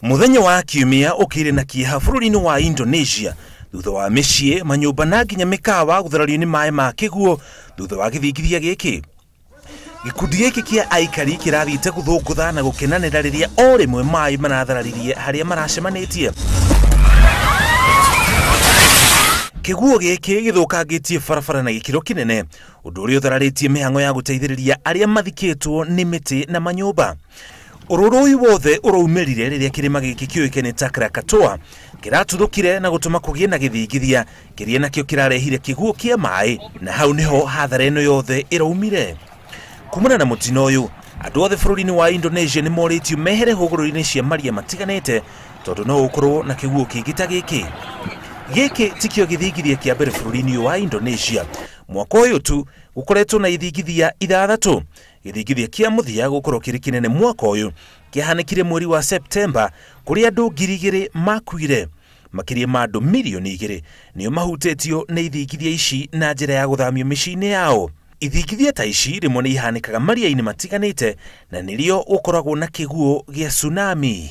Muthenya wa kiumia ukire na kieha bururi-ini wa Indonesia thutha wa micii manyumba na nginya mikawa gutharario ni mai ma Kiguu thutha wa githingithia giki. Gikundi giki kia aikari kirathite guthungutha na gukenanira riria o rimwe mai marathararie haria maracemanitie. Kiguu giki githukangitie barabara na gikiro kinene, undu uria uthararitie mihang'o ya guteithiriria aria mathikitwo ni miti na manyumba. Ururui wothe uraumirire riria kirima giki kioikene ta Krakatoa kiratuthukire na gutuma kugie na githingithia kiria nakio kirarehire kiguo kia mai, na hau niho hathara ino yothe iraumire. Kumana na mutino uyu, andu othe bururi-ini wa Indonesia ni moritio mehere hugururi-ini cia maria matiganite tondu no ukorwo na kiguo kingita giki. Giki tikio githingithia kia mbere bururi-ini wa Indonesia. Mwaka uyu tu gukoretwo na ithingithia ithathatu. Githingithia kia muthia gukorwo kiri kinene mwaka uyu kiahanikire mweri wa September kuria andu 2,000 makuire. Makiria ma andu milioni 2 nio mahutetio na ithingithia ici na njira ya guthamio micii-ini yao. Ithingithia ta ici rimwe ni ihanikaga maria-ini matiganite na nirio ukoragwo na kiguo gia tsunami.